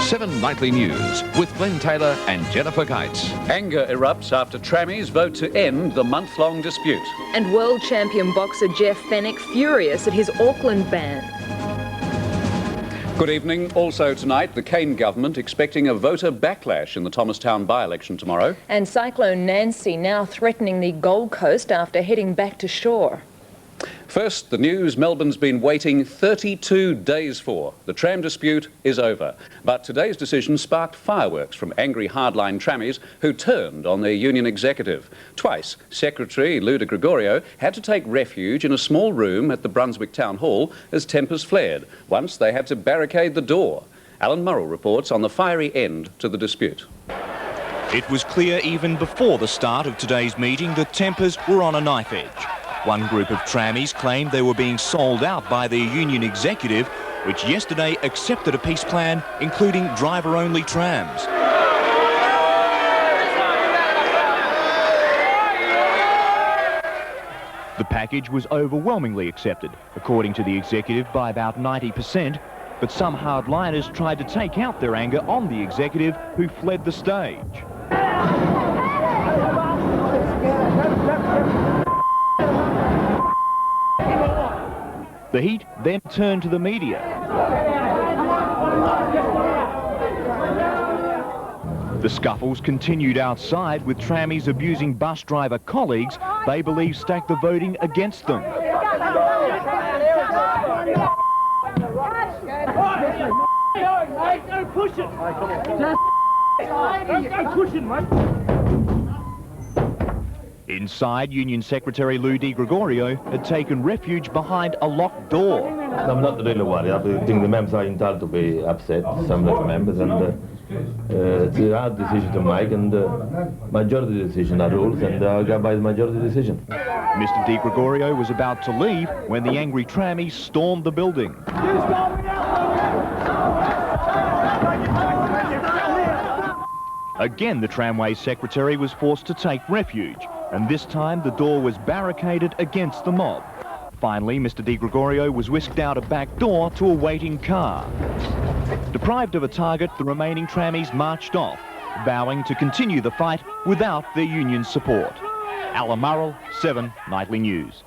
7 Nightly News with Glenn Taylor and Jennifer Kites. Anger erupts after trammies vote to end the month-long dispute. And world champion boxer Jeff Fenech furious at his Auckland ban. Good evening. Also tonight, the Cain government expecting a voter backlash in the Thomastown by-election tomorrow. And Cyclone Nancy now threatening the Gold Coast after heading back to shore. First, the news Melbourne's been waiting 32 days for. The tram dispute is over. But today's decision sparked fireworks from angry hardline trammies who turned on their union executive. Twice, Secretary Lou de Gregorio had to take refuge in a small room at the Brunswick Town Hall as tempers flared. Once they had to barricade the door. Alan Murrell reports on the fiery end to the dispute. It was clear even before the start of today's meeting that tempers were on a knife edge. One group of trammies claimed they were being sold out by their union executive, which yesterday accepted a peace plan including driver-only trams. The package was overwhelmingly accepted, according to the executive, by about 90%, but some hardliners tried to take out their anger on the executive, who fled the stage. The heat then turned to the media. The scuffles continued outside, with trammies abusing bus driver colleagues they believe stacked the voting against them. Don't push it! Don't push it, mate! Inside, Union Secretary Lou de Gregorio had taken refuge behind a locked door. I'm not really worried. I think the members are entitled to be upset, some of the members, and it's a hard decision to make, and majority decision are rules, and I'll go by the majority decision. Mr. de Gregorio was about to leave when the angry trammies stormed the building. Again, the tramway secretary was forced to take refuge, and this time the door was barricaded against the mob. Finally, Mr. de Gregorio was whisked out a back door to a waiting car. Deprived of a target, the remaining trammies marched off, vowing to continue the fight without their union's support. Alan Murrell, 7 Nightly News.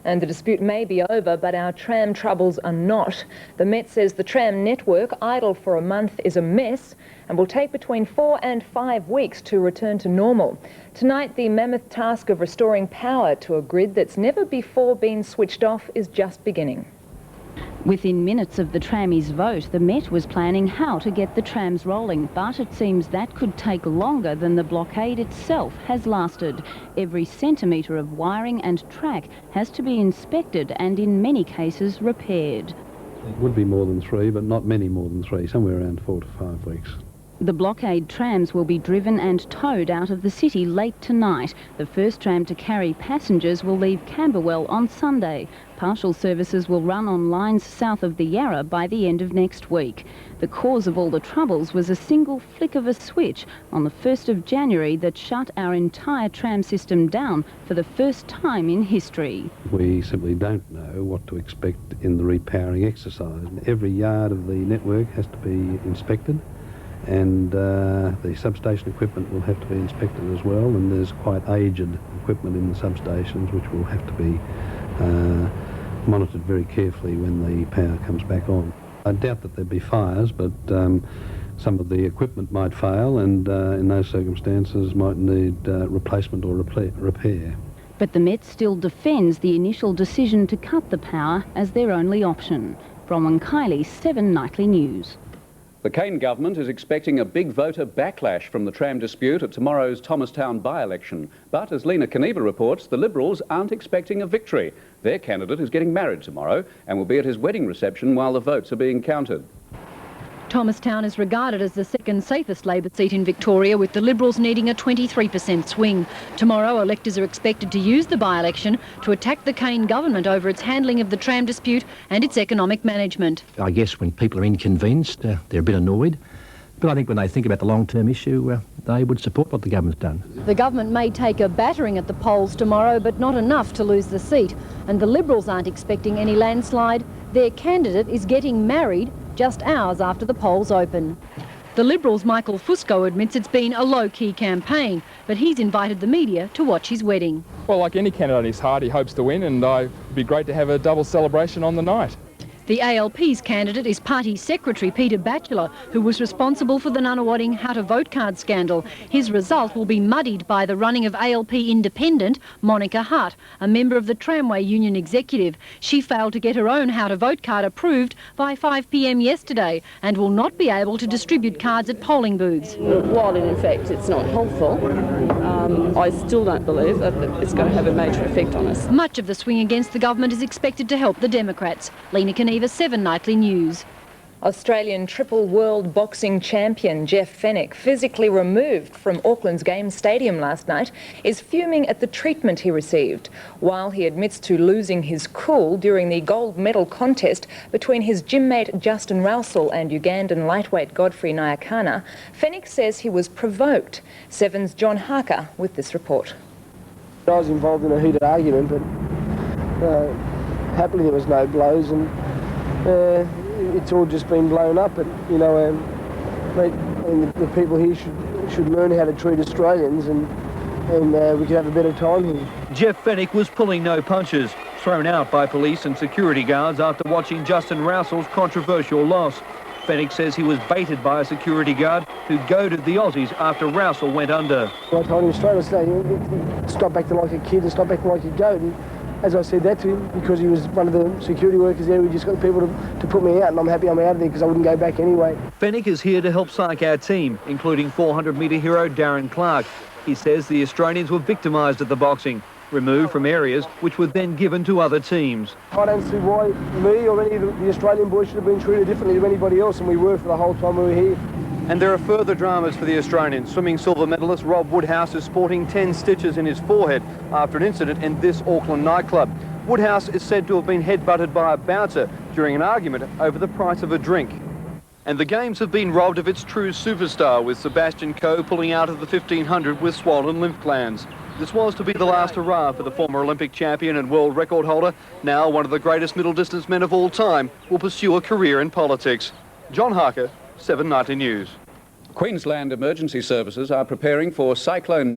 And the dispute may be over, but our tram troubles are not. The Met says the tram network, idle for a month, is a mess and will take between 4 and 5 weeks to return to normal. Tonight, the mammoth task of restoring power to a grid that's never before been switched off is just beginning. Within minutes of the trammies' vote, the Met was planning how to get the trams rolling, but it seems that could take longer than the blockade itself has lasted. Every centimetre of wiring and track has to be inspected and in many cases repaired. It would be more than 3, but not many more than 3, somewhere around 4 to 5 weeks. The blockade trams will be driven and towed out of the city late tonight. The first tram to carry passengers will leave Camberwell on Sunday. Partial services will run on lines south of the Yarra by the end of next week. The cause of all the troubles was a single flick of a switch on the 1st of January that shut our entire tram system down for the first time in history. We simply don't know what to expect in the repowering exercise. Every yard of the network has to be inspected, and the substation equipment will have to be inspected as well, and there's quite aged equipment in the substations which will have to be monitored very carefully when the power comes back on. I doubt that there'd be fires, but some of the equipment might fail, and in those circumstances might need replacement or repair. But the Met still defends the initial decision to cut the power as their only option. Bronwyn Kiley, 7 Nightly News. The Cain government is expecting a big voter backlash from the tram dispute at tomorrow's Thomastown by-election. But as Lena Kaniva reports, the Liberals aren't expecting a victory. Their candidate is getting married tomorrow and will be at his wedding reception while the votes are being counted. Thomastown is regarded as the second safest Labor seat in Victoria, with the Liberals needing a 23% swing. Tomorrow, electors are expected to use the by-election to attack the Cain government over its handling of the tram dispute and its economic management. I guess when people are inconvenienced, they're a bit annoyed. But I think when they think about the long-term issue, they would support what the government's done. The government may take a battering at the polls tomorrow, but not enough to lose the seat. And the Liberals aren't expecting any landslide. Their candidate is getting married just hours after the polls open. The Liberals' Michael Fusco admits it's been a low-key campaign, but he's invited the media to watch his wedding. Well, like any candidate in his heart, he hopes to win, and it'd be great to have a double celebration on the night. The ALP's candidate is Party Secretary Peter Batchelor, who was responsible for the Nunawading How to Vote card scandal. His result will be muddied by the running of ALP independent Monica Hutt, a member of the Tramway Union Executive. She failed to get her own How to Vote card approved by 5 p.m. yesterday and will not be able to distribute cards at polling booths. While in effect it's not helpful, I still don't believe that it's going to have a major effect on us. Much of the swing against the government is expected to help the Democrats. Lena Caneva, 7 Nightly News. Australian triple world boxing champion Jeff Fenech, physically removed from Auckland's Games Stadium last night, is fuming at the treatment he received. While he admits to losing his cool during the gold medal contest between his gym mate Justin Rousel and Ugandan lightweight Godfrey Nyakana, Fenech says he was provoked. 7's John Harker with this report. I was involved in a heated argument, but happily there was no blows, and it's all just been blown up. But you know, the people here should learn how to treat Australians, and we could have a better time here. Jeff Fenech was pulling no punches, thrown out by police and security guards after watching Justin Rousel's controversial loss. Fenech says he was baited by a security guard who goaded the Aussies after Rousel went under. I told him straight away, stop acting like a kid and stop acting like a goat. And as I said that to him, because he was one of the security workers there, we just got people to put me out, and I'm happy I'm out of there because I wouldn't go back anyway. Fenech is here to help psych our team, including 400-metre hero Darren Clark. He says the Australians were victimised at the boxing, removed from areas which were then given to other teams. I don't see why me or any of the Australian boys should have been treated differently to anybody else, and we were for the whole time we were here. And there are further dramas for the Australians. Swimming silver medalist Rob Woodhouse is sporting 10 stitches in his forehead after an incident in this Auckland nightclub. Woodhouse is said to have been headbutted by a bouncer during an argument over the price of a drink. And the Games have been robbed of its true superstar, with Sebastian Coe pulling out of the 1500 with swollen lymph glands. This was to be the last hurrah for the former Olympic champion and world record holder. Now one of the greatest middle distance men of all time will pursue a career in politics. John Harker, 7 Nightly News. Queensland Emergency Services are preparing for Cyclone